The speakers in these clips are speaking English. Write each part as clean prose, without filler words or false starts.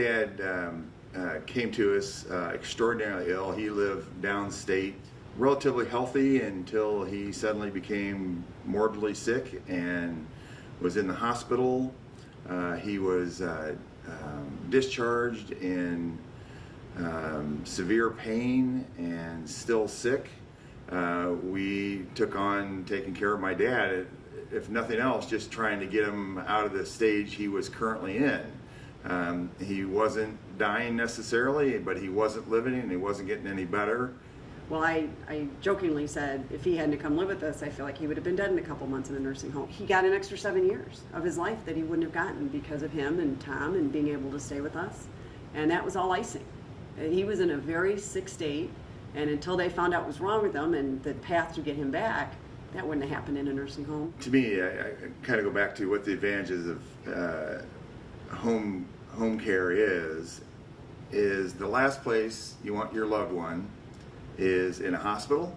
dad came to us extraordinarily ill. He lived downstate, relatively healthy until he suddenly became morbidly sick and was in the hospital. He was discharged in severe pain and still sick. We took on taking care of my dad, if nothing else, just trying to get him out of the stage he was currently in. He wasn't dying necessarily, but he wasn't living and he wasn't getting any better. Well, I jokingly said if he hadn't come live with us, I feel like he would have been dead in a couple months in a nursing home. He got an extra 7 years of his life that he wouldn't have gotten because of him and Tom and being able to stay with us. And that was all icing. He was in a very sick state, and until they found out what was wrong with him and the path to get him back, that wouldn't have happened in a nursing home. To me, I kind of go back to what the advantages of home care is the last place you want your loved one is in a hospital,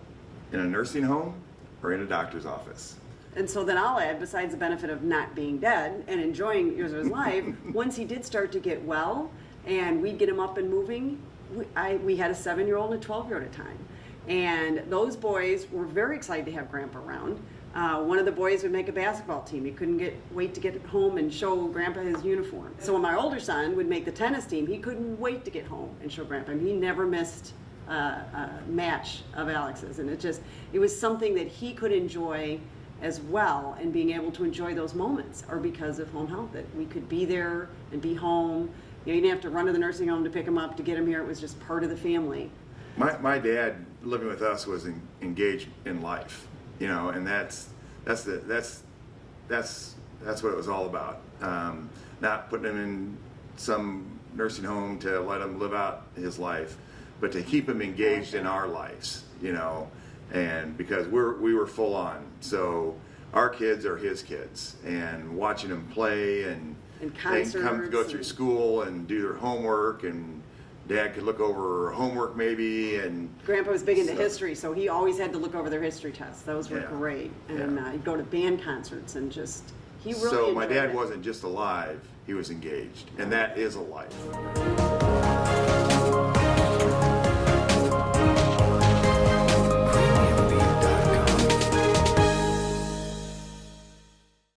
in a nursing home, or in a doctor's office. And so then I'll add, besides the benefit of not being dead and enjoying years of his life, once he did start to get well and we'd get him up and moving, we had a 7-year-old and a 12-year-old at a time. And those boys were very excited to have Grandpa around. One of the boys would make a basketball team. He couldn't wait to get home and show Grandpa his uniform. So when my older son would make the tennis team, he couldn't wait to get home and show Grandpa. And he never missed a match of Alex's. And it was something that he could enjoy as well, and being able to enjoy those moments are because of home health, that we could be there and be home. You didn't have to run to the nursing home to pick him up to get him here. It was just part of the family. My dad living with us was engaged in life, and that's what it was all about. Not putting him in some nursing home to let him live out his life, but to keep him engaged in our lives, and because we were full on. So our kids are his kids, and watching them play and they come go through school and do their homework, and Dad could look over homework maybe. And Grandpa was big into history, so he always had to look over their history tests. Those were great. And he'd go to band concerts and he really So my dad it. wasn't just alive, he was engaged, and that is a life.